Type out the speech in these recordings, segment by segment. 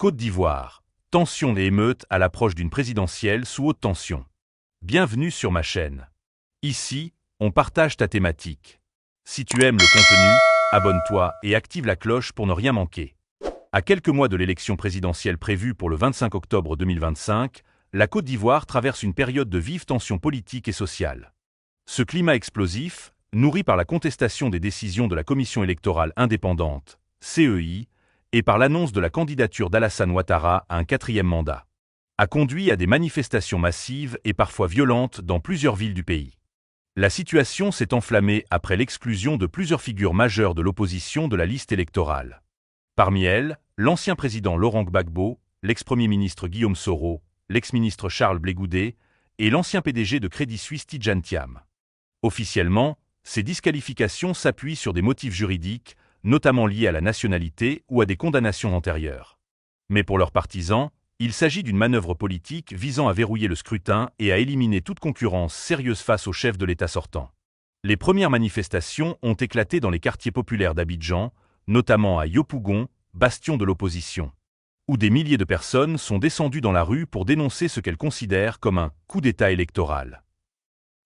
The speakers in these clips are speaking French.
Côte d'Ivoire. Tensions et émeutes à l'approche d'une présidentielle sous haute tension. Bienvenue sur ma chaîne. Ici, on partage ta thématique. Si tu aimes le contenu, abonne-toi et active la cloche pour ne rien manquer. À quelques mois de l'élection présidentielle prévue pour le 25 octobre 2025, la Côte d'Ivoire traverse une période de vives tensions politiques et sociales. Ce climat explosif, nourri par la contestation des décisions de la Commission électorale indépendante, CEI, et par l'annonce de la candidature d'Alassane Ouattara à un 4e mandat, a conduit à des manifestations massives et parfois violentes dans plusieurs villes du pays. La situation s'est enflammée après l'exclusion de plusieurs figures majeures de l'opposition de la liste électorale. Parmi elles, l'ancien président Laurent Gbagbo, l'ex-premier ministre Guillaume Soro, l'ex-ministre Charles Blé Goudé et l'ancien PDG de Crédit Suisse Tidjane Thiam. Officiellement, ces disqualifications s'appuient sur des motifs juridiques, notamment liés à la nationalité ou à des condamnations antérieures. Mais pour leurs partisans, il s'agit d'une manœuvre politique visant à verrouiller le scrutin et à éliminer toute concurrence sérieuse face au chef de l'État sortant. Les premières manifestations ont éclaté dans les quartiers populaires d'Abidjan, notamment à Yopougon, bastion de l'opposition, où des milliers de personnes sont descendues dans la rue pour dénoncer ce qu'elles considèrent comme un coup d'État électoral.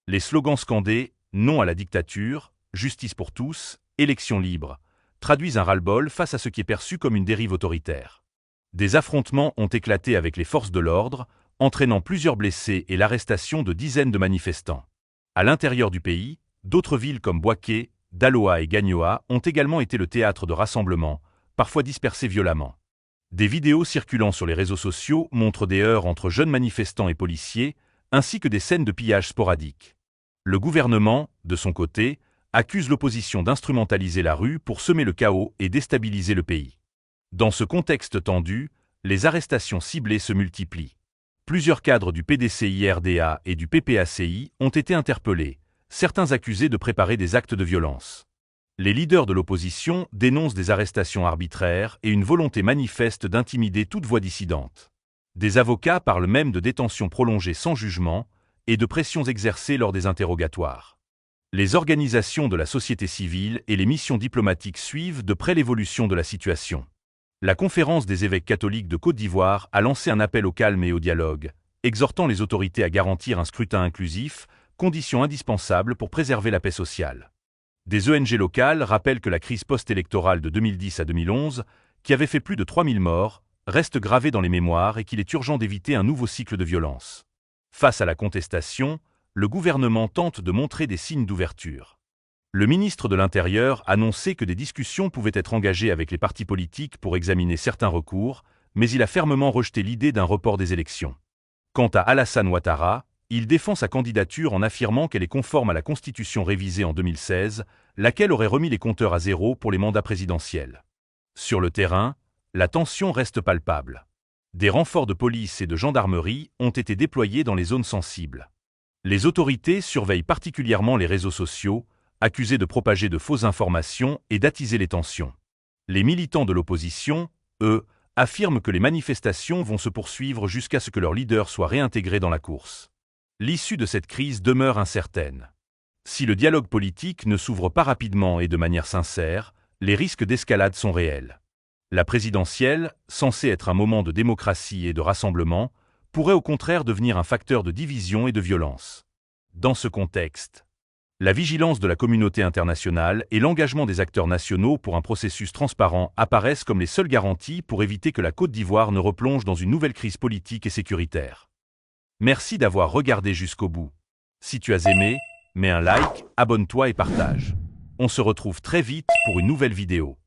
Les slogans scandés « Non à la dictature »,« Justice pour tous »,« Élections libres » traduisent un ras-le-bol face à ce qui est perçu comme une dérive autoritaire. Des affrontements ont éclaté avec les forces de l'ordre, entraînant plusieurs blessés et l'arrestation de dizaines de manifestants. À l'intérieur du pays, d'autres villes comme Bouaké, Daloa et Gagnoa ont également été le théâtre de rassemblements, parfois dispersés violemment. Des vidéos circulant sur les réseaux sociaux montrent des heurts entre jeunes manifestants et policiers, ainsi que des scènes de pillage sporadiques. Le gouvernement, de son côté, accuse l'opposition d'instrumentaliser la rue pour semer le chaos et déstabiliser le pays. Dans ce contexte tendu, les arrestations ciblées se multiplient. Plusieurs cadres du PDCI-RDA et du PPACI ont été interpellés, certains accusés de préparer des actes de violence. Les leaders de l'opposition dénoncent des arrestations arbitraires et une volonté manifeste d'intimider toute voix dissidente. Des avocats parlent même de détention prolongée sans jugement et de pressions exercées lors des interrogatoires. Les organisations de la société civile et les missions diplomatiques suivent de près l'évolution de la situation. La Conférence des évêques catholiques de Côte d'Ivoire a lancé un appel au calme et au dialogue, exhortant les autorités à garantir un scrutin inclusif, condition indispensable pour préserver la paix sociale. Des ONG locales rappellent que la crise post-électorale de 2010 à 2011, qui avait fait plus de 3000 morts, reste gravée dans les mémoires et qu'il est urgent d'éviter un nouveau cycle de violence. Face à la contestation, le gouvernement tente de montrer des signes d'ouverture. Le ministre de l'Intérieur annonçait que des discussions pouvaient être engagées avec les partis politiques pour examiner certains recours, mais il a fermement rejeté l'idée d'un report des élections. Quant à Alassane Ouattara, il défend sa candidature en affirmant qu'elle est conforme à la Constitution révisée en 2016, laquelle aurait remis les compteurs à zéro pour les mandats présidentiels. Sur le terrain, la tension reste palpable. Des renforts de police et de gendarmerie ont été déployés dans les zones sensibles. Les autorités surveillent particulièrement les réseaux sociaux, accusés de propager de fausses informations et d'attiser les tensions. Les militants de l'opposition, eux, affirment que les manifestations vont se poursuivre jusqu'à ce que leur leader soit réintégré dans la course. L'issue de cette crise demeure incertaine. Si le dialogue politique ne s'ouvre pas rapidement et de manière sincère, les risques d'escalade sont réels. La présidentielle, censée être un moment de démocratie et de rassemblement, pourrait au contraire devenir un facteur de division et de violence. Dans ce contexte, la vigilance de la communauté internationale et l'engagement des acteurs nationaux pour un processus transparent apparaissent comme les seules garanties pour éviter que la Côte d'Ivoire ne replonge dans une nouvelle crise politique et sécuritaire. Merci d'avoir regardé jusqu'au bout. Si tu as aimé, mets un like, abonne-toi et partage. On se retrouve très vite pour une nouvelle vidéo.